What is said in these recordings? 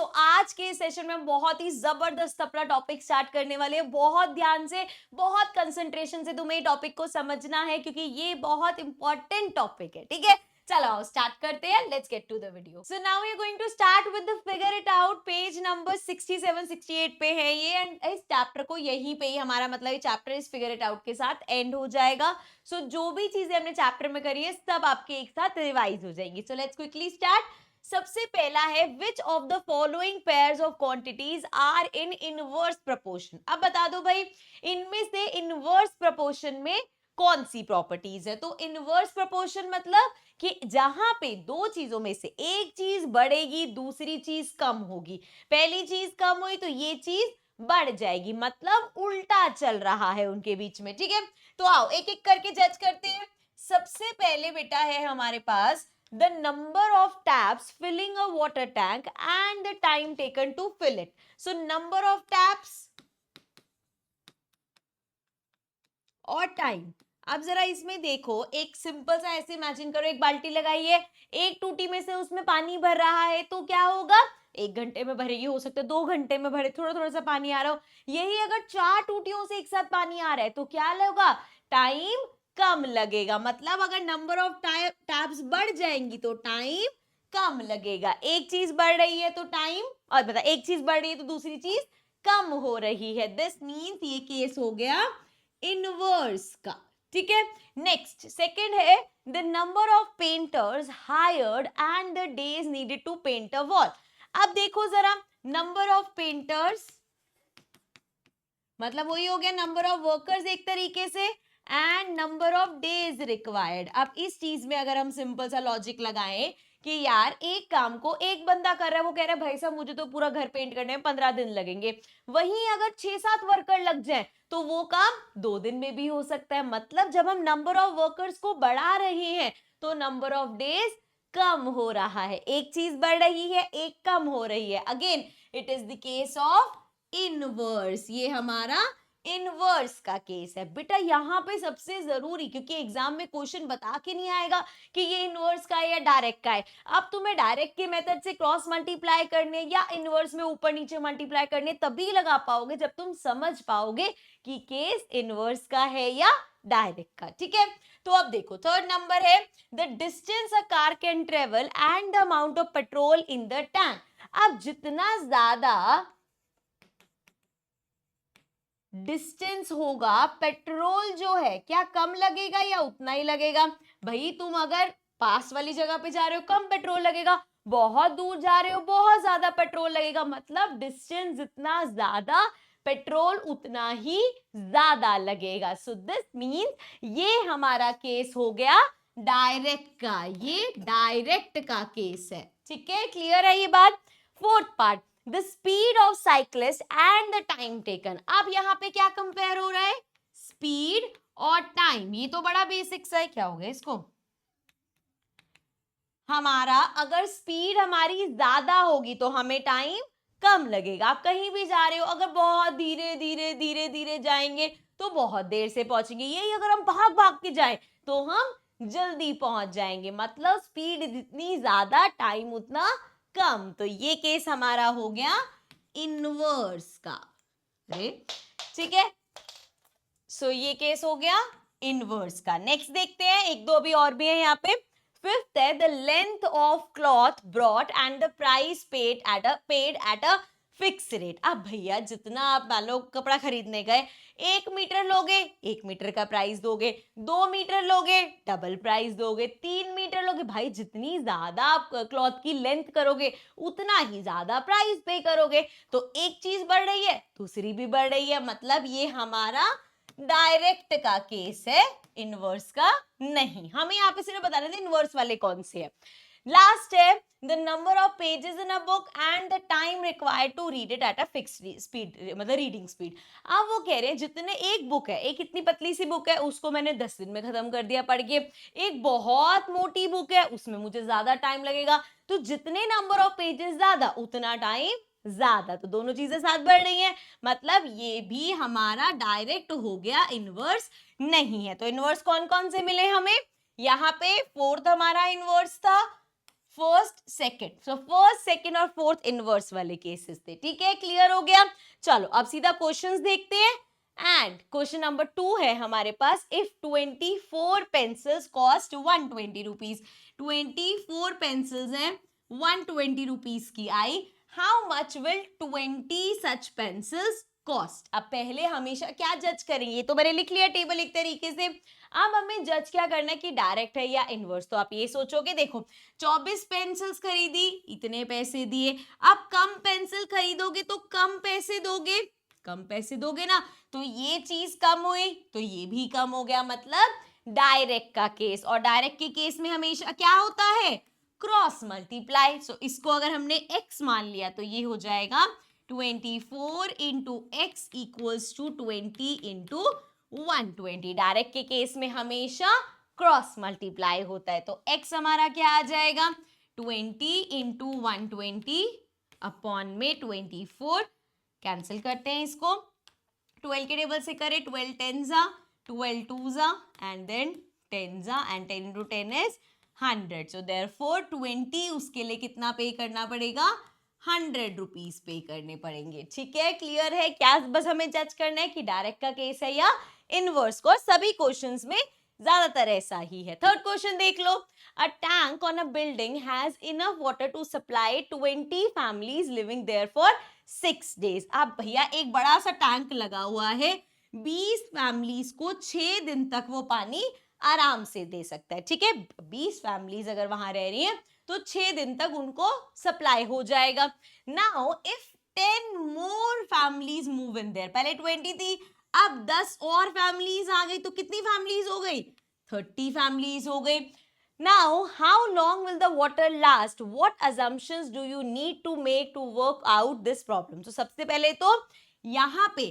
सो आज के सेशन में बहुत ही जबरदस्त अपना टॉपिक स्टार्ट करने वाले हैं। बहुत ध्यान से, बहुत कंसंट्रेशन से तुम्हें टॉपिक को समझना है क्योंकि ये बहुत इंपॉर्टेंट टॉपिक है। ठीक है, चलो स्टार्ट करते हैं। Let's get to the video. So now we are going to start with the figure it out. Page number 67 68 पे है ये, एंड इस चैप्टर को यहीं पे ही हमारा मतलब ये चैप्टर इस फिगर इट आउट के साथ एंड हो जाएगा। सो जो भी चीजें हमने चैप्टर में करी है सब आपके एक साथ रिवाइज हो जाएंगी। So let's quickly start. सबसे पहला है which of the following pairs of quantities are in inverse proportion. अब बता दो भाई, इनमें से इनवर्स प्रोपोर्शन में कौन सी प्रॉपर्टीज है। तो इनवर्स प्रोपोर्शन मतलब कि जहां पे दो चीजों में से एक चीज बढ़ेगी दूसरी चीज कम होगी। पहली चीज कम हुई तो ये चीज बढ़ जाएगी, मतलब उल्टा चल रहा है उनके बीच में। ठीक है, तो आओ एक एक करके जज करते हैं। सबसे पहले बेटा है हमारे पास the number of taps filling a water tank and the time taken to fill it. So number of taps और टाइम। अब जरा इसमें देखो, एक सिंपल सा ऐसे इमेजिन करो, एक बाल्टी लगाई है, एक टूटी में से उसमें पानी भर रहा है तो क्या होगा, 1 घंटे में भरेगी, हो सकता है 2 घंटे में भरे, थोड़ा थोड़ा सा पानी आ रहा हो। यही अगर 4 टूटियों से एक साथ पानी आ रहा है तो क्या लगेगा, टाइम कम लगेगा। मतलब अगर नंबर ऑफ टैप्स बढ़ जाएंगी तो टाइम कम लगेगा। एक चीज बढ़ रही है तो टाइम, और बता, एक चीज बढ़ रही है तो दूसरी चीज कम हो रही है। दिस मीन्स ये केस हो गया इनवर्स का। ठीक है, नेक्स्ट सेकंड है the number of painters hired and the days needed to paint a wall. अब देखो जरा, नंबर ऑफ पेंटर्स मतलब वही हो गया नंबर ऑफ वर्कर्स एक तरीके से, and number of days required. अब इस चीज में अगर हम सिंपल सा लॉजिक लगाएं कि यार एक काम को एक बंदा कर रहा है, वो कह रहा है भाई साहब मुझे तो पूरा घर पेंट करने में 15 दिन लगेंगे, वहीं अगर 6-7 वर्कर लग जाए तो वो काम 2 दिन में भी हो सकता है। मतलब जब हम नंबर ऑफ वर्कर्स को बढ़ा रहे हैं तो नंबर ऑफ डेज कम हो रहा है। एक चीज बढ़ रही है, एक कम हो रही है। Again it is the case of inverse. ये हमारा इनवर्स का केस है बेटा। यहाँ पे सबसे जरूरी, क्योंकि एग्जाम में क्वेश्चन बता के नहीं आएगा कि ये इनवर्स का है या डायरेक्ट का है। अब तुम्हें डायरेक्ट के मेथड से क्रॉस मल्टीप्लाई करने या इनवर्स में ऊपर नीचे मल्टीप्लाई करने तभी लगा पाओगे जब तुम समझ पाओगे कि केस इनवर्स का है या डायरेक्ट का। ठीक है, तो अब देखो थर्ड नंबर है the distance a car can travel and the amount of petrol in the tank. अब जितना ज्यादा डिस्टेंस होगा पेट्रोल जो है क्या कम लगेगा या उतना ही लगेगा। भाई तुम अगर पास वाली जगह पे जा रहे हो कम पेट्रोल लगेगा, बहुत दूर जा रहे हो बहुत ज्यादा पेट्रोल लगेगा। मतलब डिस्टेंस जितना ज्यादा पेट्रोल उतना ही ज्यादा लगेगा। सो दिस मीन्स ये हमारा केस हो गया डायरेक्ट का, ये डायरेक्ट का केस है। ठीक है, क्लियर है ये बात। Fourth part the speed of cyclist and the time taken. अब यहाँ पे क्या कंपेयर हो रहा है, स्पीड और टाइम। ये तो बड़ा बेसिक सा है, क्या हो गया इसको, हमारा अगर स्पीड हमारी ज्यादा होगी तो हमें टाइम कम लगेगा। आप कहीं भी जा रहे हो, अगर बहुत धीरे धीरे धीरे धीरे जाएंगे तो बहुत देर से पहुंचेंगे। यही अगर हम भाग भाग के जाएं तो हम जल्दी पहुंच जाएंगे। मतलब स्पीड जितनी ज्यादा टाइम उतना कम। तो ये केस हमारा हो गया इनवर्स का। ठीक है, सो ये केस हो गया इनवर्स का। नेक्स्ट देखते हैं, एक दो अभी और भी है यहाँ पे। फिफ्थ है the length of cloth brought and the price paid at a fix rate. अब भैया जितना आप मान लो कपड़ा खरीदने गए, 1 मीटर लोगे 1 मीटर का प्राइस दोगे, 2 मीटर लोगे डबल प्राइस दोगे, 3 मीटर लोगे, भाई जितनी ज्यादा आप क्लॉथ की लेंथ करोगे उतना ही ज्यादा प्राइस पे करोगे। तो एक चीज बढ़ रही है दूसरी भी बढ़ रही है। मतलब ये हमारा डायरेक्ट का केस है, इनवर्स का नहीं। हमें यहाँ पे सिर्फ बताने थे इनवर्स वाले कौन से है। लास्ट है the number of pages in a book and the time required to read it at a fixed speed, मतलब रीडिंग स्पीड। अब वो कह रहे हैं जितने, एक बुक है, एक इतनी पतली सी बुक है उसको मैंने 10 दिन में खत्म कर दिया पढ़ के, एक बहुत मोटी बुक है उसमें मुझे ज्यादा टाइम लगेगा। तो जितने नंबर ऑफ पेजेस ज्यादा उतना टाइम ज्यादा। तो दोनों चीजें साथ बढ़ रही हैं, मतलब ये भी हमारा डायरेक्ट हो गया, इनवर्स नहीं है। तो इनवर्स कौन कौन से मिले हमें, यहाँ पे फोर्थ हमारा इनवर्स था, first second, so first second और फोर्थ इनवर्स वाले केसेस थे, ठीक है, क्लियर हो गया। चलो अब सीधा क्वेश्चंस देखते हैं। एंड क्वेश्चन नंबर 2 है हमारे पास, if 24 pencils cost 120 rupees, 24 pencils हैं 120 रुपीज की आई, how much will 20 such pencils cost. अब पहले हमेशा क्या जज करेंगे, ये तो मैंने लिख लिया टेबल एक तरीके से। अब हमें जज क्या करना है कि डायरेक्ट है या इनवर्स। तो आप ये सोचोगे, देखो 24 पेंसिल्स खरीदी, इतने पैसे दिए, अब कम पेंसिल खरीदोगे तो कम पैसे दोगे, कम पैसे दोगे ना, तो ये चीज कम हुई तो ये भी कम हो गया, मतलब डायरेक्ट का केस। और डायरेक्ट के केस में हमेशा क्या होता है, क्रॉस मल्टीप्लाई। सो इसको अगर हमने x मान लिया तो ये हो जाएगा 24 into x equals to 20 into 120। Direct के केस में हमेशा क्रॉस मल्टीप्लाई होता है, तो x हमारा क्या आ जाएगा 20 इंटू 120 अपॉन में 24, कैंसिल करते हैं इसको, 12 के टेबल से करें 12 10 जा, 12 2 जा एंड देन 10 जा, and 10 into 10 is 100। So therefore 20 उसके लिए कितना पे करना पड़ेगा, 100 रुपीज पे करने पड़ेंगे, ठीक है, क्लियर है। क्या बस हमें जज करना है कि डायरेक्ट का केस है या इनवर्स को, सभी क्वेश्चंस में ज्यादातर ऐसा ही है। थर्ड क्वेश्चन देख लो, a tank on a building has enough water to supply 20 families living there for 6 days। अब भैया एक बड़ा सा टैंक लगा हुआ है, 20 फैमिलीज को 6 दिन तक वो पानी आराम से दे सकता है, ठीक है, 20 फैमिलीज अगर वहां रह रही हैं तो 6 दिन तक उनको सप्लाई हो जाएगा। Now if 10 more families move in their, पहले 20 थी, अब 10 और फैमिलीज आ गई, तो कितनी फैमिलीज हो गई, 30 फैमिलीज हो गई। Now, how long will the water last? What assumptions do you need to make to work out this problem? तो सबसे पहले तो यहाँ पे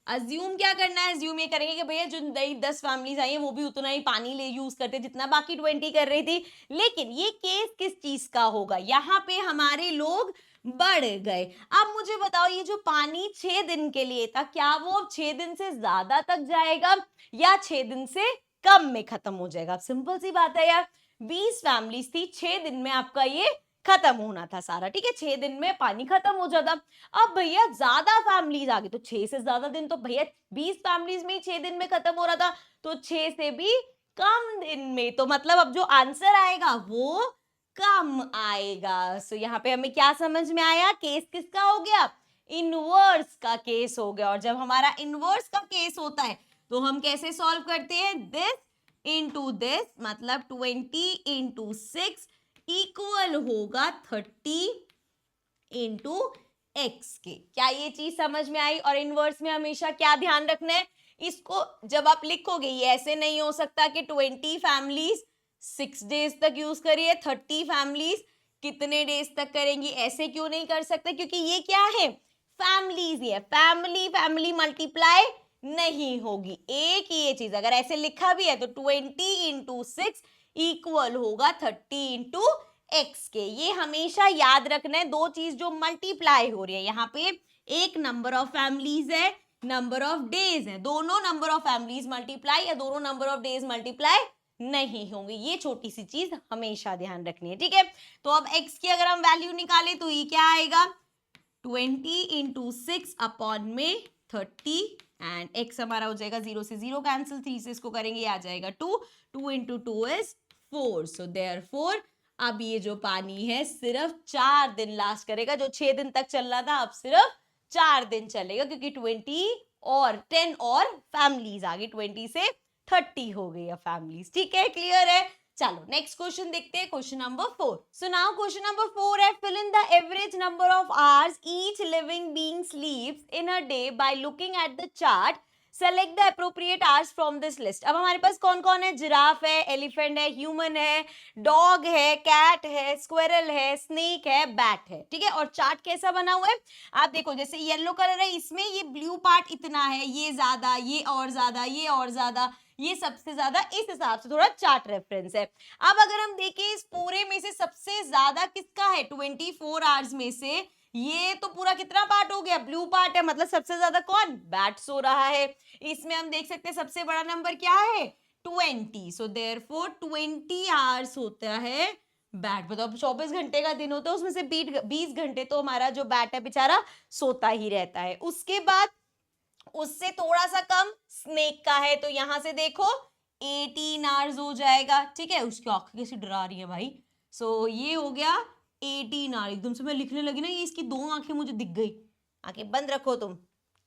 अज्यूम क्या करना है, अज्यूम ये करेंगे कि भैया जो नई 10 फैमिलीज आई हैं वो भी उतना ही पानी ले यूज करते जितना बाकी 20 कर रही थी। लेकिन ये केस किस चीज का होगा, यहाँ पे हमारे लोग बढ़ गए। अब मुझे बताओ, ये जो पानी 6 दिन के लिए था, क्या वो 6 दिन से ज्यादा तक जाएगा या 6 दिन से कम में खत्म हो जाएगा? सिंपल सी बात है यार, 20 फैमिलीज थी, 6 दिन में आपका ये खत्म होना था सारा, ठीक है, 6 दिन में पानी खत्म हो जाता। अब भैया ज्यादा फैमिलीज आ गई, तो 6 से ज्यादा दिन, तो भैया 20 फैमिलीज में ही 6 दिन में खत्म हो रहा था, तो 6 से भी कम दिन में, तो मतलब अब जो आंसर आएगा वो कम आएगा। सो यहाँ पे हमें क्या समझ में आया, केस किसका हो गया, इनवर्स का केस हो गया। और जब हमारा इनवर्स का केस होता है तो हम कैसे सॉल्व करते हैं, दिस इंटू दिस, मतलब 20 इंटू 6 इक्वल होगा 30 इंटू एक्स के। क्या ये चीज समझ में आई? और इनवर्स में हमेशा क्या ध्यान रखना है, इसको जब आप लिखोगे ये ऐसे नहीं हो सकता कि 20 फैमिलीज 6 days तक यूज करिए, 30 फैमिलीज कितने डेज तक करेंगी, ऐसे क्यों नहीं कर सकते, क्योंकि ये क्या है, फैमिलीज ही है, फैमिली फैमिली मल्टीप्लाई नहीं होगी। एक ही ये चीज अगर ऐसे लिखा भी है तो 20 इंटू 6 इक्वल होगा 30 इंटू एक्स के। ये हमेशा याद रखना है, दो चीज जो मल्टीप्लाई हो रही है, यहाँ पे एक नंबर ऑफ फैमिलीज है, नंबर ऑफ डेज है, दोनों नंबर ऑफ फैमिलीज मल्टीप्लाई या दोनों नंबर ऑफ डेज मल्टीप्लाई नहीं होंगे। ये छोटी सी चीज हमेशा ध्यान रखनी है, ठीक है। तो अब x की अगर हम वैल्यू निकालें तो ये क्या आएगा, 20 इंटू 6 अपॉन में 30 एंड x हमारा हो जाएगा 0 से 0 कैंसिल, 3 से इसको करेंगे ये आ जाएगा 2, 2 इंटू 2 इज 4। सो देयरफॉर अब ये जो पानी है सिर्फ 4 दिन लास्ट करेगा, जो 6 दिन तक चल रहा था अब सिर्फ 4 दिन चलेगा, क्योंकि 20 और 10 और फैमिलीज आ गई, 20 से 30 हो गई अब फैमिलीज, ठीक है, क्लियर है। चलो नेक्स्ट क्वेश्चन देखते हैं, question number 4। So now question number 4 है, fill in the average number of hours each living being sleeps in a day by looking at the chart, select the appropriate hours from this list. अब हमारे पास कौन कौन है, giraffe है, elephant है, human है, dog है, कैट है, स्क्विरल है, स्नेक है, बैट है, ठीक है। और चार्ट कैसा बना हुआ है, आप देखो जैसे येलो कलर है, इसमें ये ब्लू पार्ट इतना है, ये ज्यादा, ये और ज्यादा, ये और ज्यादा, ये सबसे ज्यादा, इस हिसाब से थोड़ा चार्ट रेफरेंस है। अब अगर हम देखें इस पूरे में से सबसे ज्यादा किसका है, 24 आवर्स में से ये तो पूरा कितना पार्ट हो गया, ब्लू पार्ट है, मतलब सबसे ज्यादा कौन, बैट सो रहा है। इसमें हम देख सकते हैं सबसे बड़ा नंबर क्या है, 20। सो देयरफॉर 20 आवर्स होता है बैट बताओ, 24 घंटे का दिन होता है, उसमें से 20 घंटे तो हमारा जो बैट है बेचारा सोता ही रहता है। उसके बाद उससे थोड़ा सा कम स्नेक का है, तो यहां से देखो 18 आवर्स हो जाएगा, ठीक है। उसकी आंखें कैसी डरा रही है भाई। सो ये हो गया 18 आवर। एकदम से मैं लिखने लगी ना, ये इसकी 2 आंखें मुझे दिख गई। आंखें बंद रखो तुम।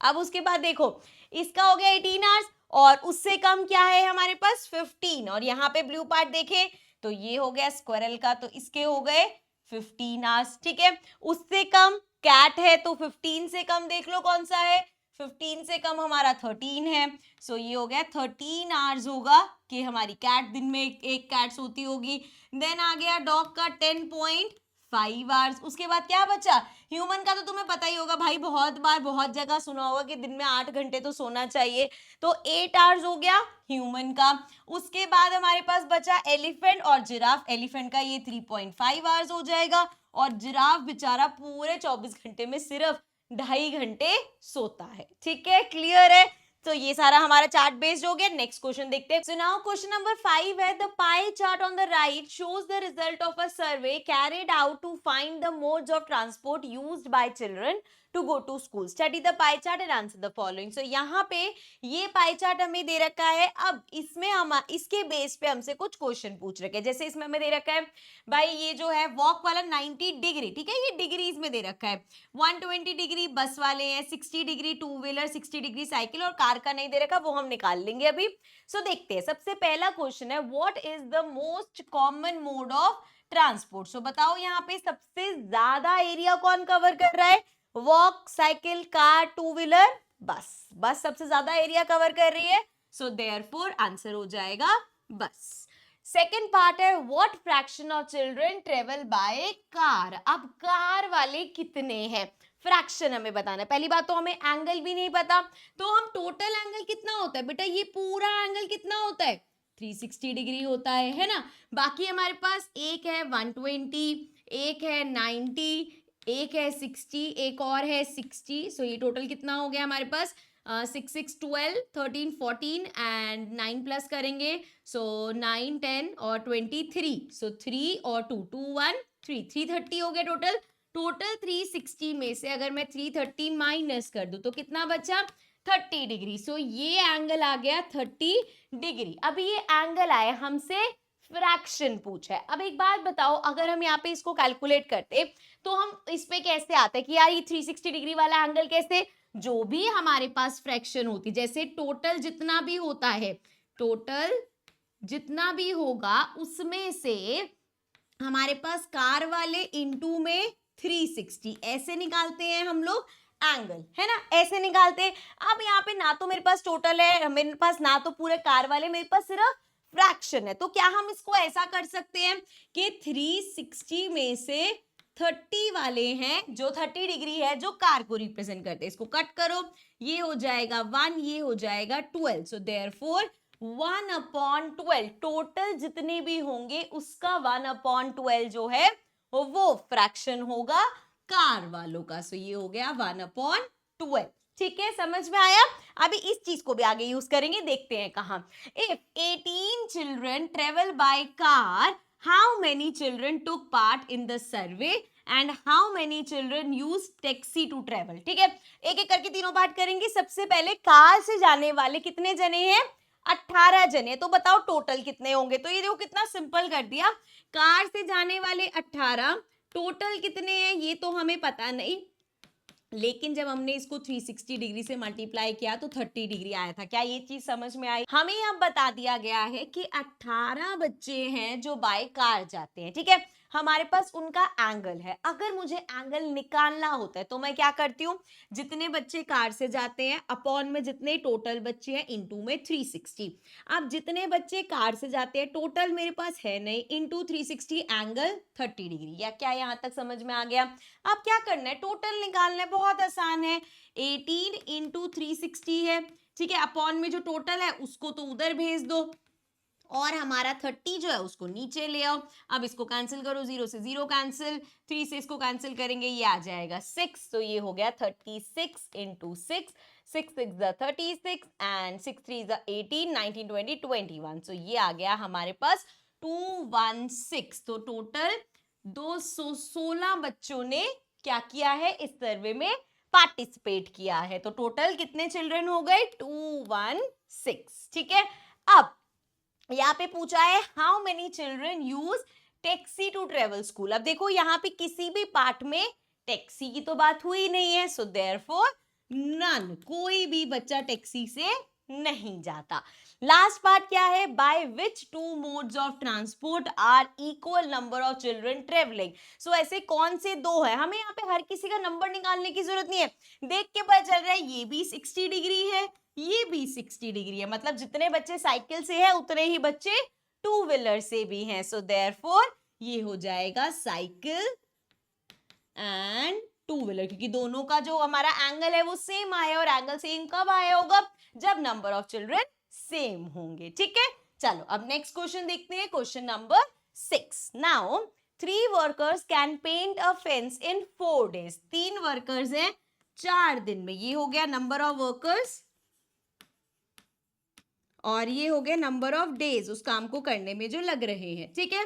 अब उसके बाद देखो इसका हो गया 18 आवर्स, और उससे कम क्या है हमारे पास 15। और यहाँ पे ब्लू पार्ट देखे तो ये हो गया स्क्वायरल का, तो इसके हो गए 15 आवर्स, ठीक है। उससे कम कैट है, तो 15 से कम देख लो कौन सा है, 15 से कम हमारा 13 है। सो ये हो गया 13 आवर्स होगा कि हमारी कैट दिन में एक कैट सोती होगी। देन आ गया डॉग का 10.5 आवर्स। उसके बाद क्या बचा, ह्यूमन का तो तुम्हें पता ही होगा भाई, बहुत बार बहुत जगह सुना होगा कि दिन में 8 घंटे तो सोना चाहिए, तो 8 आवर्स हो गया ह्यूमन का। उसके बाद हमारे पास बचा एलिफेंट और जिराफ। एलिफेंट का ये 3.5 आवर्स हो जाएगा, और जिराफ बेचारा पूरे 24 घंटे में सिर्फ 2.5 घंटे सोता है, ठीक है, क्लियर है। तो ये सारा हमारा चार्ट बेस्ड हो गया। नेक्स्ट क्वेश्चन देखते हैं। सो नाउ क्वेश्चन नंबर 5 है, the pie chart on the right shows the result of a survey carried out to find the modes of transport used by children to go to school. Study the pie chart and answer the following. So यहाँ पे ये pie chart हमें दे रखा है। अब इसमें हम इसके बेस पे हमसे कुछ क्वेश्चन पूछ रखे हैं। जैसे इसमें हमें दे रखा है भाई, ये जो है वॉक वाला 90 डिग्री, ठीक है, ये डिग्रीज में दे रखा है। 120 डिग्री बस वाले हैं, 60 degree two wheeler, 60 degree cycle, और कार का नहीं दे रखा, वो हम निकाल लेंगे अभी। सो देखते हैं। सबसे पहला क्वेश्चन है, what is the most common mode of transport. So बताओ यहाँ पे सबसे ज्यादा एरिया कौन कवर कर रहा है, walk, cycle, car, two wheeler, बस। बस सबसे ज्यादा एरिया कवर कर रही है, सो देयरफॉर आंसर हो जाएगा बस। सेकेंड पार्ट है, what fraction of children travel by car. अब कार वाले कितने हैं, फ्रैक्शन हमें बताना है। पहली बात तो हमें एंगल भी नहीं पता, तो हम टोटल एंगल कितना होता है बेटा, ये पूरा एंगल कितना होता है, 360 डिग्री होता है ना। बाकी हमारे पास एक है 120, एक है 90, एक है 60, एक और है 60। सो ये टोटल कितना हो गया हमारे पास, 6 6 12 13 14 एंड 9 प्लस करेंगे, सो 9 10 और 23। सो 3 और 2 2 1 3 330 हो गया टोटल। टोटल 360 में से अगर मैं 330 माइनस कर दूं तो कितना बचा, 30 डिग्री। सो ये एंगल आ गया 30 डिग्री। अभी ये एंगल आए हमसे फ्रैक्शन पूछा है। अब एक बात बताओ, अगर हम यहाँ पे इसको कैलकुलेट करते तो हम इस पे कैसे आते कि यार ये 360 डिग्री वाला एंगल कैसे, जो भी हमारे पास फ्रैक्शन होती, जैसे टोटल जितना भी होता है, टोटल जितना भी होगा उसमें से हमारे पास कार वाले इनटू में 360, ऐसे निकालते हैं हम लोग एंगल, है ना, ऐसे निकालते हैं। अब यहाँ पे ना तो मेरे पास टोटल है, मेरे पास ना तो पूरे कार वाले, मेरे पास सिर्फ फ्रैक्शन है। तो क्या हम इसको ऐसा कर सकते हैं कि 360 में से 30 वाले हैं जो 30 डिग्री है जो कार को रिप्रेजेंट करते हैं, इसको कट करो, ये हो जाएगा 1, ये हो जाएगा 12। सो देयरफॉर 1/12 टोटल जितने भी होंगे उसका 1/12 जो है वो फ्रैक्शन होगा कार वालों का। सो ये हो गया 1/12, ठीक है, समझ में आया। अभी इस चीज को भी आगे यूज करेंगे, देखते हैं कहां। If 18 children travel by car, how many children took part in the survey and how many children use taxi to travel. ठीक है, एक एक करके तीनों पार्ट करेंगे। सबसे पहले कार से जाने वाले कितने जने हैं, 18 जने। तो बताओ टोटल कितने होंगे, तो ये देखो कितना सिंपल कर दिया, कार से जाने वाले 18, टोटल कितने हैं ये तो हमें पता नहीं, लेकिन जब हमने इसको 360 डिग्री से मल्टीप्लाई किया तो 30 डिग्री आया था। क्या ये चीज समझ में आई, हमें अब बता दिया गया है कि 18 बच्चे हैं जो बाय कार जाते हैं, ठीक है, हमारे पास उनका एंगल है। अगर मुझे एंगल निकालना होता है तो मैं क्या करती हूँ, जितने बच्चे कार से जाते हैं अपॉन में जितने टोटल बच्चे हैं इनटू में 360। अब जितने बच्चे कार से जाते हैं टोटल मेरे पास है नहीं, इनटू 360 एंगल 30 डिग्री। या क्या यहाँ तक समझ में आ गया। अब क्या करना है, टोटल निकालना है, बहुत आसान है, 18 इंटू 360 है, ठीक है, अपॉन में जो टोटल है उसको तो उधर भेज दो और हमारा 30 जो है उसको नीचे ले आओ। अब इसको कैंसिल करो, 0 से 0 कैंसिल, 3 से इसको कैंसिल करेंगे, ये आ जाएगा 6। तो ये हो गया 36 इंटू 6, 6 6 36 एंड 6 3 18 19 20 21। सो ये आ गया हमारे पास 216। तो टोटल 216 बच्चों ने क्या किया है, इस सर्वे में पार्टिसिपेट किया है। तो टोटल कितने चिल्ड्रन हो गए, 216। ठीक है, अब यहाँ पे पूछा है how many children use taxi to travel school. अब देखो यहाँ पे किसी भी पार्ट में टैक्सी की तो बात हुई नहीं है, सो देयरफॉर नन, कोई भी बच्चा टैक्सी से नहीं जाता। लास्ट पार्ट क्या है, by which two modes of transport are equal number of children travelling. So ऐसे कौन से दो है, हमें यहाँ पे हर किसी का नंबर निकालने की जरूरत नहीं है, देख के पता चल रहा है ये भी 60 डिग्री है, ये भी 60 डिग्री है, मतलब जितने बच्चे साइकिल से है उतने ही बच्चे टू व्हीलर से भी हैं। सो देयरफॉर ये हो जाएगा साइकिल एंड टू व्हीलर, क्योंकि दोनों का जो हमारा एंगल है वो सेम आया, और एंगल सेम कब आया होगा, जब नंबर ऑफ चिल्ड्रन सेम होंगे। ठीक है, चलो अब नेक्स्ट क्वेश्चन देखते हैं, question number 6। Now 3 workers can paint a fence in 4 days। 3 workers हैं 4 दिन में, ये हो गया नंबर ऑफ वर्कर्स, और ये हो गया नंबर ऑफ डेज उस काम को करने में जो लग रहे हैं। ठीक है,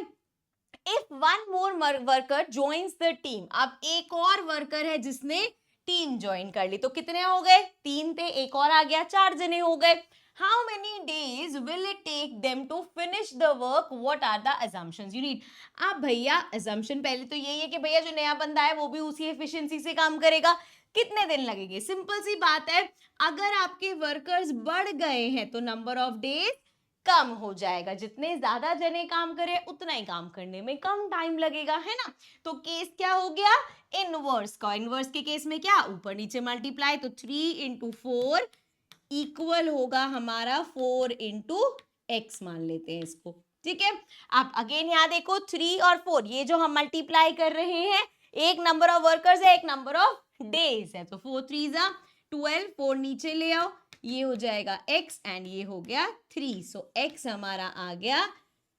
if one more worker joins the team, अब एक और वर्कर है जिसने टीम ज्वाइन कर ली, तो कितने हो गए, 3 थे, एक और आ गया, 4 जने हो गए। How many days will it take them to finish the work, what are the assumptions you need। अब भैया assumption पहले तो यही है कि भैया जो नया बंदा है वो भी उसी एफिशिएंसी से काम करेगा, कितने दिन लगेंगे, सिंपल सी बात है, अगर आपके वर्कर्स बढ़ गए हैं तो नंबर ऑफ डेज कम हो जाएगा, जितने ज्यादा जने काम करे उतना ही काम करने में कम टाइम लगेगा, है ना। तो केस क्या हो गया, इनवर्स का, इनवर्स के केस में क्या, ऊपर नीचे मल्टीप्लाई, तो 3 into 4 इक्वल होगा हमारा 4 into x, मान लेते हैं इसको। ठीक है, अब अगेन यहाँ देखो 3 और 4 ये जो हम मल्टीप्लाई कर रहे हैं, एक नंबर ऑफ वर्कर्स है, एक नंबर ऑफ डेज है, तो 4 3 जा 12, 4 नीचे ले आओ, ये हो जाएगा x एंड ये हो गया 3, सो x हमारा आ गया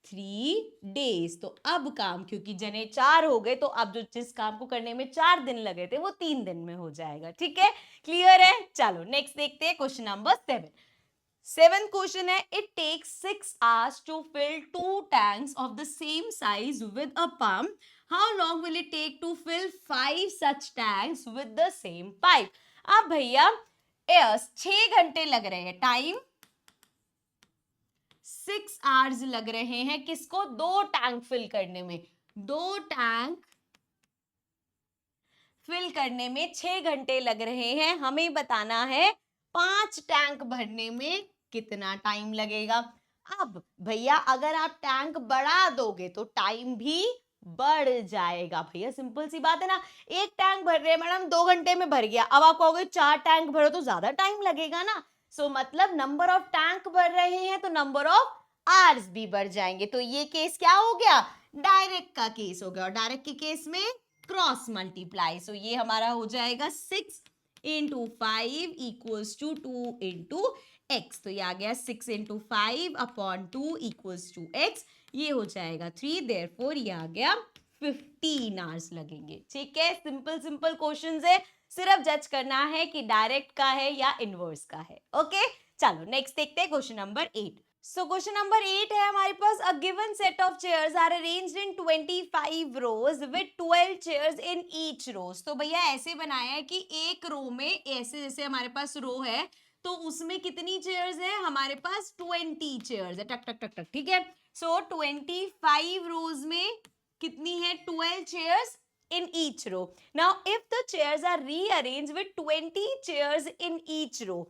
3 days। तो अब काम, क्योंकि जने 4 हो गए, तो अब जो जिस काम को करने में 4 दिन लगे थे वो 3 दिन में हो जाएगा। ठीक है, क्लियर है। चलो नेक्स्ट देखते हैं क्वेश्चन नंबर 7। 7th क्वेश्चन है, it takes 6 hours to fill 2 tanks of the same size with a pump, how long will it take to fill 5 such tanks with the same pipe. अब भैया 6 घंटे लग रहे हैं, time 6 hours लग रहे हैं, किसको, 2 टैंक फिल करने में, 2 टैंक फिल करने में 6 घंटे लग रहे हैं, हमें बताना है 5 टैंक भरने में कितना टाइम लगेगा। अब भैया अगर आप टैंक बढ़ा दोगे तो टाइम भी बढ़ जाएगा, भैया सिंपल सी बात है ना, एक टैंक भर रहे हैं मैडम 2 घंटे में भर गया, अब आप कहोगे 4 टैंक भरो तो ज्यादा टाइम लगेगा ना, सो मतलब नंबर ऑफ टैंक भर रहे हैं तो नंबर ऑफ आवर्स भी बढ़ जाएंगे। तो ये केस क्या हो गया, डायरेक्ट का केस हो गया, और डायरेक्ट के केस में क्रॉस मल्टीप्लाई, सो ये हमारा हो जाएगा 6 into 5 equals to 2 into x, तो ये आ गया 6 into 5 upon 2 equals to x, ये हो जाएगा 3, therefore ये आ गया 15 hours लगेंगे। ठीक है, सिंपल सिंपल क्वेश्चंस है, सिर्फ जज करना है कि डायरेक्ट का है या इनवर्स का है। ओके, चलो नेक्स्ट देखते हैं question number 8। So question number 8 है हमारे पास, a given set of chairs are arranged in 25 rows with 12 chairs in each row. तो भैया ऐसे बनाया है कि एक रो में, ऐसे जैसे हमारे पास रो है तो उसमें कितनी चेयर्स है, हमारे पास 20 चेयर्स है, टक टक टक टक। ठीक है, सो 25 रोज में कितनी है, 12 chairs in each row. Now if the chairs are rearranged with 20 chairs in each row,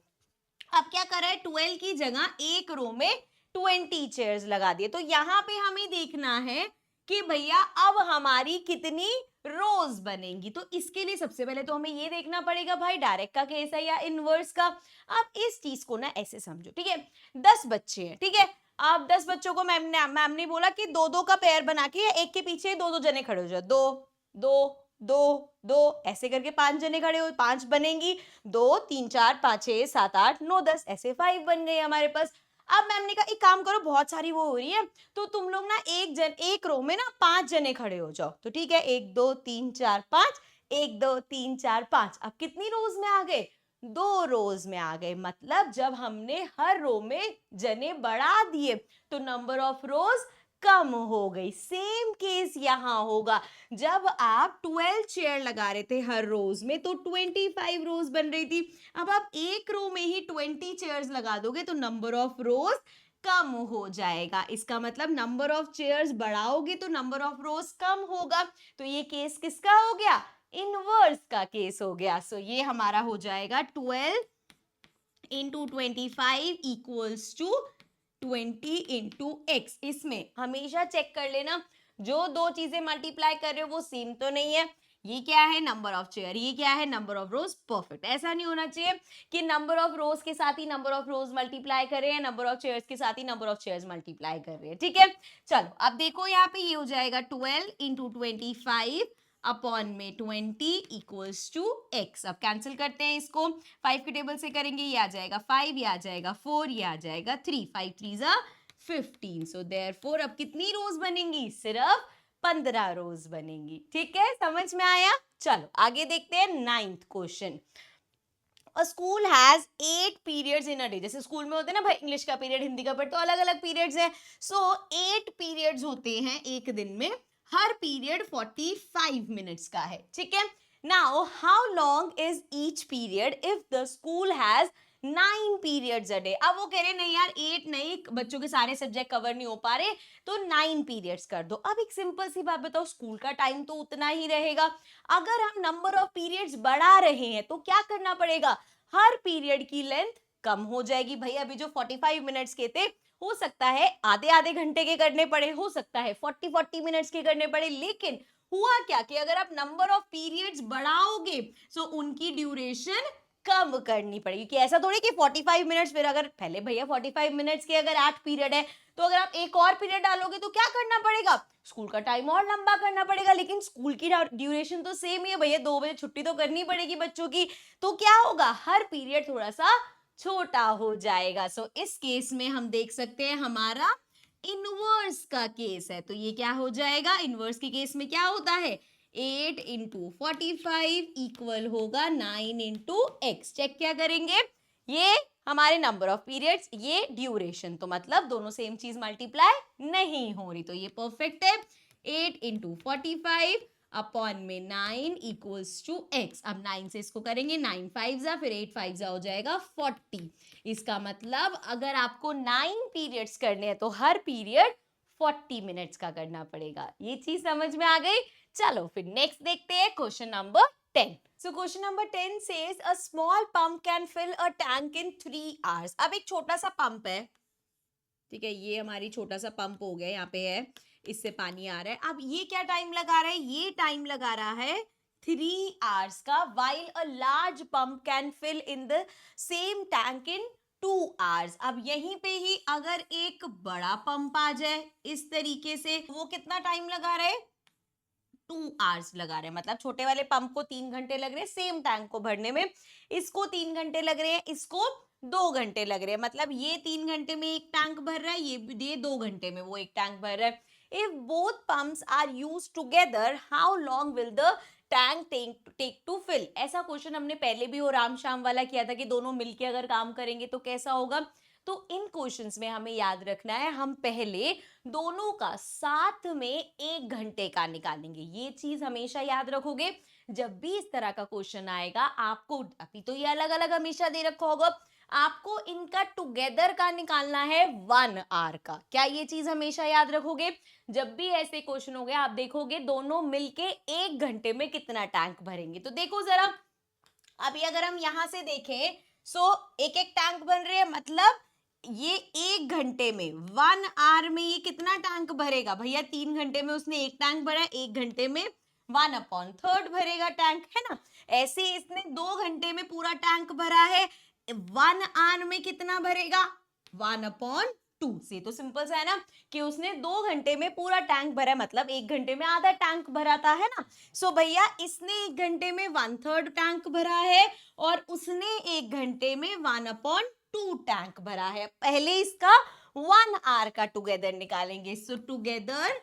अब क्या कर रहा है, 12 की जगह एक रो में 20 चेयर्स लगा दिए, तो यहाँ पे हमें देखना है कि भैया अब हमारी कितनी रोज बनेंगी। तो इसके लिए सबसे पहले तो हमें ये देखना पड़ेगा भाई डायरेक्ट का केस है या इनवर्स का। अब इस चीज को ना ऐसे समझो, ठीक है, 10 बच्चे हैं, ठीक है, अब 10 बच्चों को मैम ने बोला कि 2-2 का पेयर बना के एक के पीछे 2-2 जने खड़े हो जाओ, 2 ऐसे करके 5 जने खड़े हो, 5 बनेंगी, 2 3 4 5 6 7 8 9 10 ऐसे 5 बन गए हमारे पास। अब मैम ने कहा एक काम करो, बहुत सारी वो हो रही है तो तुम लोग ना एक रो में ना 5 जने खड़े हो जाओ। तो ठीक है, 1 2 3 4 5, 1 2 3 4 5। अब कितनी रोज में आ गए, 2 रोज में आ गए। मतलब जब हमने हर रो में जने बढ़ा दिए तो नंबर ऑफ रोज कम हो गई। सेम केस यहाँ होगा, जब आप 12 चेयर लगा रहे थे हर रोज में तो 25 रोज बन रही थी। अब आप एक रो में ही 20 चेयर्स लगा दोगे तो नंबर ऑफ रोज कम हो जाएगा। इसका मतलब नंबर ऑफ चेयर्स बढ़ाओगे तो नंबर ऑफ रोज कम होगा। तो ये केस किसका हो गया? इनवर्स का केस हो गया। सो ये हमारा हो जाएगा 12 into 25 equals to 20 into x. इसमें हमेशा चेक कर लेना जो दो चीजें मल्टीप्लाई कर रहे हो वो सेम तो नहीं है। ये क्या है? Number of chair. ये क्या है? Number of rose. परफेक्ट। ऐसा नहीं होना चाहिए कि नंबर ऑफ रोज के साथ ही नंबर ऑफ रोज मल्टीप्लाई कर रहे हैं, नंबर ऑफ चेयर्स के साथ ही नंबर ऑफ चेयर्स मल्टीप्लाई कर रहे हैं। ठीक है, चलो अब देखो यहाँ पे ये हो जाएगा 12 इंटू 25 अपॉन में 20 इक्वल्स टू एक्स। अब कैंसिल करते हैं इसको, 5 के टेबल से करेंगे, ये आ जाएगा 5, ये आ जाएगा 4, ये आ जाएगा 3, 5 3 15। सो देयरफॉर अब कितनी रोज बनेंगी? सिर्फ 15 रोज बनेंगी। ठीक है, समझ में आया? चलो आगे देखते हैं 9th question. A school has 8 periods in a day। जैसे स्कूल में होते हैं ना भाई, इंग्लिश का पीरियड, हिंदी का पीरियड, तो अलग अलग पीरियड्स हैं। सो 8 पीरियड्स होते हैं एक दिन में, हर पीरियड 45 मिनट्स का है। ठीक है, now how long is each period if the school has 9 periods a day. अब वो कह रहे नहीं यार 8 नहीं, बच्चों के सारे सब्जेक्ट कवर नहीं हो पा रहे, तो 9 पीरियड्स कर दो। अब एक सिंपल सी बात बताओ, स्कूल का टाइम तो उतना ही रहेगा, अगर हम नंबर ऑफ पीरियड्स बढ़ा रहे हैं तो क्या करना पड़ेगा? हर पीरियड की लेंथ कम हो जाएगी। भाई अभी जो 45 मिनट्स के थे, हो सकता है आधे आधे घंटे के करने पड़े, हो सकता है 40 मिनट्स के करने पड़े, लेकिन हुआ क्या कि अगर आप नंबर ऑफ पीरियड्स बढ़ाओगे तो उनकी ड्यूरेशन कम करनी पड़ेगी। कि ऐसा थोड़ी कि 45 मिनट्स, फिर अगर पहले भैया 45 मिनट्स के अगर 8 पीरियड है तो अगर आप एक और पीरियड डालोगे तो क्या करना पड़ेगा? स्कूल का टाइम और लंबा करना पड़ेगा। लेकिन स्कूल की ड्यूरेशन तो सेम ही है भैया, 2 बजे छुट्टी तो करनी पड़ेगी बच्चों की, तो क्या होगा? हर पीरियड थोड़ा सा छोटा हो जाएगा। सो इस केस में हम देख सकते हैं हमारा इनवर्स का केस है। तो ये क्या हो जाएगा? इनवर्स के केस में क्या होता है? 8 इंटू 45 इक्वल होगा 9 इंटू एक्स। चेक क्या करेंगे? ये हमारे नंबर ऑफ पीरियड्स, ये ड्यूरेशन, तो मतलब दोनों सेम चीज मल्टीप्लाई नहीं हो रही, तो ये परफेक्ट है। 8 इंटू 45 अपॉन में 9 इक्वल्स टू एक्स। अब 9 से इसको करेंगे, 9 5 जा, फिर 8 5 जा, हो जाएगा 40। इसका मतलब अगर आपको 9 पीरियड्स करने हैं तो हर पीरियड 40 मिनट्स का करना पड़ेगा। ये चीज समझ में आ गई? चलो फिर नेक्स्ट देखते हैं question number 10। So question number 10 says a small pump can fill a tank in 3 hours। अब एक छोटा सा पंप है, ठीक है, ये हमारी छोटा सा पंप हो गया, यहाँ पे है, इससे पानी आ रहा है। अब ये क्या टाइम लगा रहा है? ये टाइम लगा रहा है 3 hours का, while a large pump can fill in the same tank in 2 hours। अब यहीं पे ही अगर एक बड़ा पंप आ जाए इस तरीके से, वो कितना टाइम लगा रहा है? 2 hours लगा रहे हैं। मतलब छोटे वाले पंप को 3 घंटे लग रहे हैं सेम टैंक को भरने में, इसको 3 घंटे लग रहे हैं, इसको 2 घंटे लग रहे हैं। मतलब ये 3 घंटे में एक टैंक भर रहा है, ये 2 घंटे में वो एक टैंक भर रहा है। If both pumps are used together how long will the tank take to fill. ऐसा क्वेश्चन हमने पहले भी वो राम शाम वाला किया था कि दोनों मिलके अगर काम करेंगे तो कैसा होगा। तो इन क्वेश्चंस में हमें याद रखना है, हम पहले दोनों का साथ में 1 घंटे का निकालेंगे। ये चीज हमेशा याद रखोगे, जब भी इस तरह का क्वेश्चन आएगा आपको, अभी तो ये अलग अलग हमेशा दे रखा होगा, आपको इनका टुगेदर का निकालना है 1 आवर का। क्या ये चीज हमेशा याद रखोगे? जब भी ऐसे क्वेश्चन हो गए आप देखोगे दोनों मिलके 1 घंटे में कितना टैंक भरेंगे। तो देखो जरा, अभी अगर हम यहां से देखें, सो एक एक टैंक बन रहे हैं, मतलब ये 1 घंटे में 1 आवर में ये कितना टैंक भरेगा? भैया 3 घंटे में उसने एक टैंक भरा, 1 घंटे में 1/3 भरेगा टैंक, है ना। ऐसे इसने 2 घंटे में पूरा टैंक भरा है, 1 आवर में कितना भरेगा? 1/2 से। तो सिंपल सा है ना कि उसने 2 घंटे में पूरा टैंक भरा, मतलब 1 घंटे में आधा टैंक भरा था, है ना। सो भैया इसने 1 घंटे में 1/3 टैंक भरा है और उसने 1 घंटे में 1/2 टैंक भरा है। पहले इसका 1 आवर का टुगेदर निकालेंगे। सो टुगेदर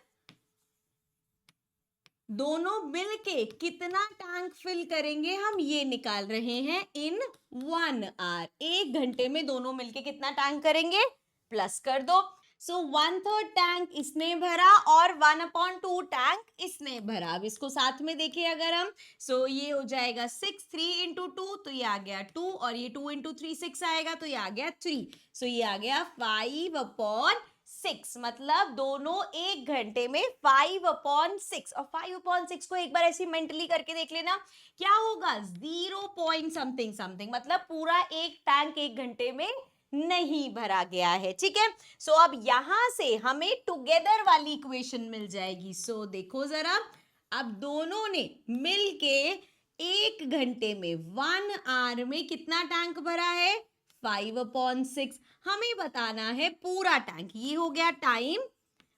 दोनों मिलके कितना टैंक फिल करेंगे हम ये निकाल रहे हैं इन 1 आवर। 1 घंटे में दोनों मिलके कितना टैंक करेंगे? प्लस कर दो, सो 1/3 टैंक इसने भरा और 1/2 टैंक इसने भरा। अब इसको साथ में देखें अगर हम, सो ये हो जाएगा 6, 3 इंटू 2 तो ये आ गया 2, और ये 2 इंटू 3 6 आएगा तो ये आ गया 3। सो ये आ गया 5/6, मतलब दोनों एक घंटे में 5/6। और 5/6 को एक बार ऐसी मेंटली करके देख लेना, क्या होगा 0 पॉइंट समथिंग समथिंग, मतलब पूरा एक टैंक एक घंटे में नहीं भरा गया है। ठीक है, सो अब यहां से हमें टुगेदर वाली इक्वेशन मिल जाएगी। सो देखो जरा, अब दोनों ने मिलके एक घंटे में 1 आवर में कितना टैंक भरा है 5/6। हमें बताना है पूरा टैंक, ये हो गया टाइम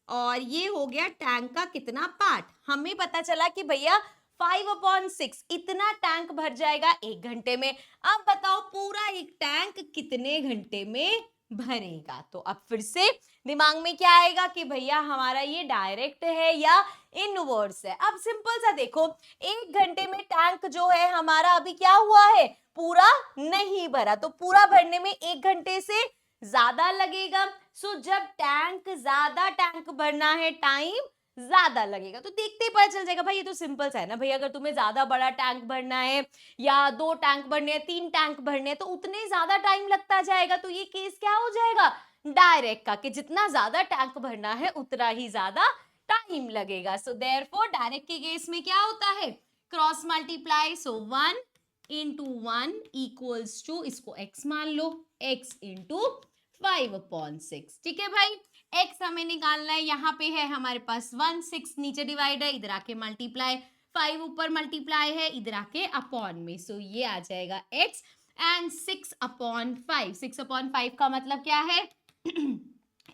और ये हो गया टैंक का कितना पार्ट। हमें पता चला कि भैया 5/6 इतना टैंक भर जाएगा एक घंटे में। अब बताओ पूरा एक टैंक कितने घंटे में भरेगा। तो अब फिर से दिमाग में क्या आएगा कि भैया हमारा ये डायरेक्ट है या इनवर्स है। अब सिंपल सा देखो, एक घंटे में टैंक जो है हमारा अभी क्या हुआ है, पूरा नहीं भरा, तो पूरा भरने में एक घंटे से ज्यादा लगेगा। सो जब ज्यादा टैंक भरना है टाइम ज्यादा लगेगा। तो देखते ही पता चल जाएगा भाई, ये तो सिंपल सा है ना भाई, अगर तुम्हें ज्यादा बड़ा टैंक भरना है या 2 टैंक भरने हैं 3 टैंक भरने हैं तो उतने ज्यादा टाइम लगता जाएगा। तो ये केस क्या हो जाएगा डायरेक्ट का, कि जितना ज्यादा टैंक भरना है उतना ही ज्यादा टाइम लगेगा। सो देयरफॉर डायरेक्ट के केस में क्या होता है cross multiply. So 1 into 1 equals to, इसको x मान लो, x इंटू 5/6। ठीक है भाई, x हमें निकालना है, यहाँ पे है हमारे पास 1, 6 नीचे डिवाइड है, इधर आके मल्टीप्लाई, 5 ऊपर मल्टीप्लाई है, इधर आके अपॉन में। सो ये आ जाएगा x एंड 6/5। 6/5 का मतलब क्या है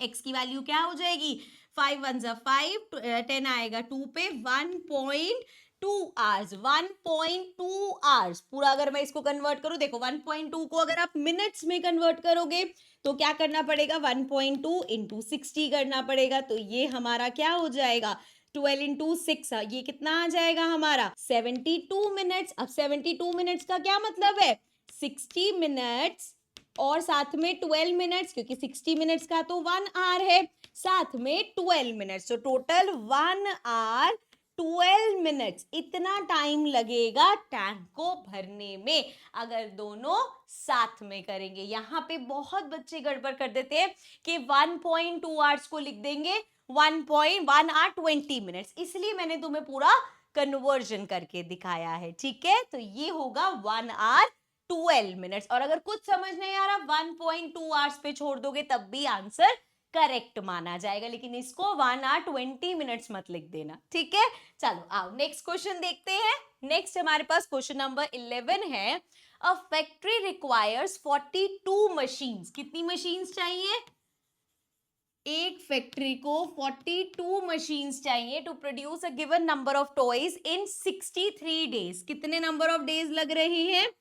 x की वैल्यू क्या हो जाएगी 5 1 जा 5, 10 आएगा 2 पे, 1.2 आवर्स। 1.2 आवर्स पूरा अगर मैं इसको कन्वर्ट करूं, देखो 1.2 को अगर आप मिनट्स में कन्वर्ट करोगे तो क्या करना पड़ेगा 1.2 इंटू 60 करना पड़ेगा। तो ये हमारा क्या हो जाएगा 12 इंटू 6, ये कितना आ जाएगा हमारा 72 मिनट्स। अब 72 मिनट्स का क्या मतलब है 60 मिनट्स और साथ में 12 मिनट्स, क्योंकि 60 मिनट्स का तो 1 आवर है, साथ में 12 मिनट्स, तो टोटल 1 आवर 12 मिनट्स इतना टाइम लगेगा टैंक को भरने में अगर दोनों साथ में करेंगे। यहाँ पे बहुत बच्चे गड़बड़ कर देते हैं कि 1.2 आवर्स को लिख देंगे 1 आवर 20 मिनट्स, इसलिए मैंने तुम्हें पूरा कन्वर्जन करके दिखाया है। ठीक है, तो ये होगा 1 आवर 12 मिनट्स। और अगर कुछ समझ नहीं आ रहा 1.2 आवर्स पे छोड़ दोगे तब भी आंसर करेक्ट माना जाएगा, लेकिन इसको 1 आवर 20 मिनट्स मत लिख देना। ठीक है, चलो आओ नेक्स्ट क्वेश्चन देखते हैं। नेक्स्ट हमारे पास क्वेश्चन नंबर 11 है, अ फैक्ट्री रिक्वायर्स 42 मशीन्स। कितनी मशीन्स चाहिए, एक फैक्ट्री को 42 मशीन्स चाहिए to produce a given number of toys in 63 days. कितने नंबर ऑफ डेज लग रहे हैं,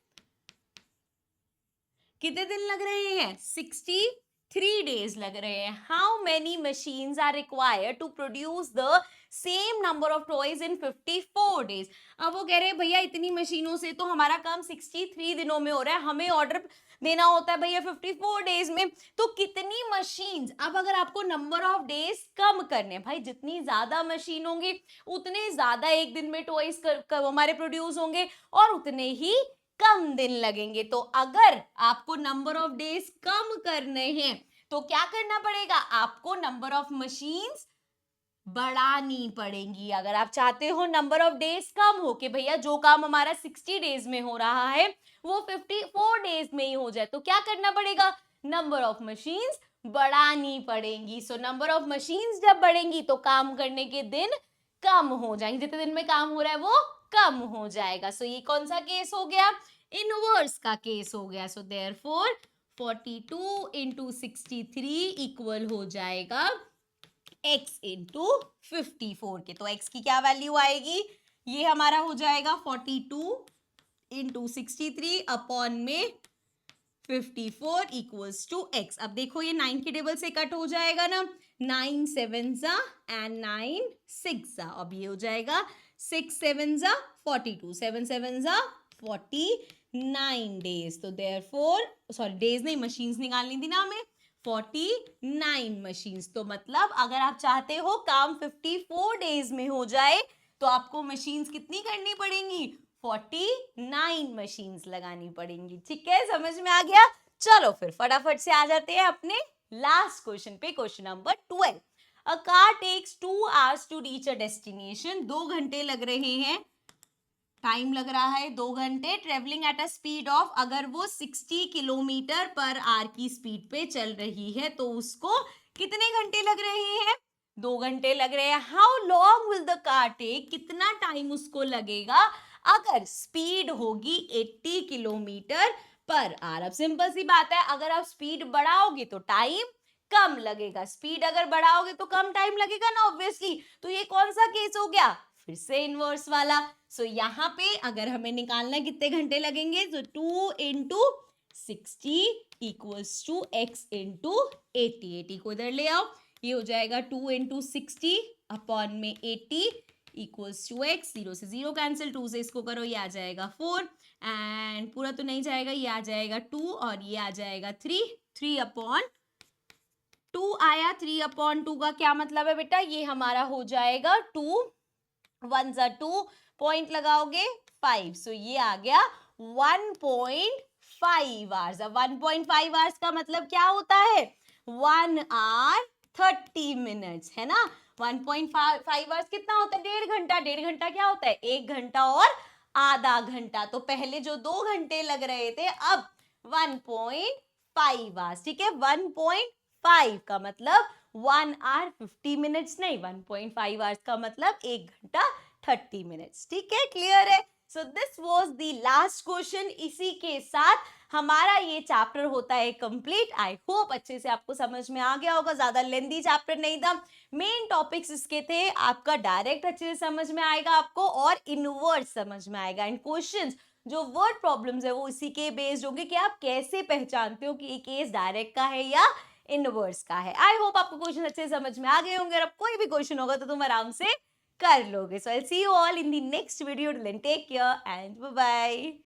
कितने दिन लग रहे हैं 63 डेज लग रहे हैं। How many machines are required to produce the same number of toys in 54 days. अब वो कह रहे हैं भैया इतनी मशीनों से तो हमारा काम 63 दिनों में हो रहा है, हमें ऑर्डर देना होता है भैया 54 डेज में, तो कितनी मशीन्स। अब अगर आपको नंबर ऑफ डेज कम करने, भाई जितनी ज्यादा मशीन होंगी उतने ज्यादा एक दिन में टॉयज हमारे प्रोड्यूस होंगे और उतने ही कम दिन लगेंगे। तो अगर आपको नंबर ऑफ डेज कम करने हैं तो क्या करना पड़ेगा, आपको नंबर ऑफ मशीन्स बढ़ानी पड़ेंगी। अगर आप चाहते हो नंबर ऑफ डेज कम हो कि भैया जो काम हमारा 60 डेज में हो रहा है वो 54 डेज में ही हो जाए, तो क्या करना पड़ेगा, नंबर ऑफ मशीन्स बढ़ानी पड़ेंगी। सो नंबर ऑफ मशीन्स जब बढ़ेंगी तो काम करने के दिन कम हो जाएंगे, जितने दिन में काम हो रहा है वो कम हो जाएगा। सो ये कौन सा केस हो गया, इनवर्स का केस हो गया। सो देयरफॉर 42 इंटू 63 इक्वल हो जाएगा x इंटू 54 के। तो x की क्या वैल्यू आएगी, ये हमारा हो जाएगा 42 इंटू 63 अपॉन में 54 इक्वल्स टू x। अब देखो ये 9 की टेबल से कट हो जाएगा ना, 9 7 जा एंड 9 6 जा। अब ये हो जाएगा 6 7 जा 42, 7 7 जा 49 डेज। तो देयरफॉर सॉरी डेज नहीं मशीन्स निकालनी थी ना हमें, 49 मशीन्स। तो मतलब अगर आप चाहते हो काम 54 डेज में हो जाए तो आपको मशीन्स कितनी करनी पड़ेंगी? 49 मशीन्स लगानी पड़ेंगी। ठीक है, समझ में आ गया? चलो फिर फटाफट से आ जाते हैं अपने लास्ट क्वेश्चन पे, question number 12। A car takes 2 hours to reach a destination. 2 घंटे लग रहे हैं, टाइम लग रहा है 2 घंटे, travelling at a speed of, अगर वो 60 किलोमीटर पर आवर की स्पीड पे चल रही है तो उसको कितने घंटे लग रहे हैं? 2 घंटे लग रहे हैं। How long will the car take, कितना टाइम उसको लगेगा अगर स्पीड होगी 80 किलोमीटर पर आवर? अब सिंपल सी बात है, अगर आप स्पीड बढ़ाओगे तो टाइम कम लगेगा, स्पीड अगर बढ़ाओगे तो कम टाइम लगेगा ना ऑब्वियसली। तो ये कौन सा केस हो गया? फिर से इनवर्स वाला। सो यहाँ पे अगर हमें निकालना कितने घंटे लगेंगे, तो 2 into 60 equals to x into 80। 80 को इधर ले आओ, ये हो जाएगा 2 इंटू 60 अपॉन में 80 इक्वल्स टू x। 0 से 0 कैंसिल, 2 से इसको करो, ये आ जाएगा 4 एंड पूरा तो नहीं जाएगा, ये आ जाएगा 2 और ये आ जाएगा 3। 3 अपॉन 2 आया, 3 अपॉन 2 का क्या मतलब है बेटा? ये हमारा हो जाएगा 2 1 जा 2, पॉइंट लगाओगे 5, सो ये आ गया 1.5 आवर्स। अब 1.5 आवर्स का मतलब क्या होता है? 1 hour 30 minutes, है ना? 1.5 आवर्स कितना होता है? 1.5 घंटा। 1.5 घंटा क्या होता है? 1 घंटा और आधा घंटा। तो पहले जो 2 घंटे लग रहे थे, अब 1.5 आवर्स। ठीक है, 1.5 का मतलब 1 hour 50 minutes नहीं, 1.5 आवर्स का मतलब 1 घंटा 30 मिनट्स। ठीक है, क्लियर है? So this was the last question. इसी के साथ हमारा ये चैप्टर होता है कंप्लीट। आई होप अच्छे से आपको समझ में आ गया होगा, ज्यादा लेंथी चैप्टर नहीं था। मेन टॉपिक्स इसके थे, आपका डायरेक्ट अच्छे से समझ में आएगा आपको और इनवर्स समझ में आएगा। एंड क्वेश्चंस जो वर्ड प्रॉब्लम्स है वो इसी के बेस्ड होंगे कि आप कैसे पहचानते हो कि ये केस डायरेक्ट का है या इनवर्स का है। आई होप आपको क्वेश्चन अच्छे से समझ में आ गए होंगे, और अब कोई भी क्वेश्चन होगा तो तुम आराम से कर लोगे। So I'll see you all in the next video. Till then, take care and bye bye.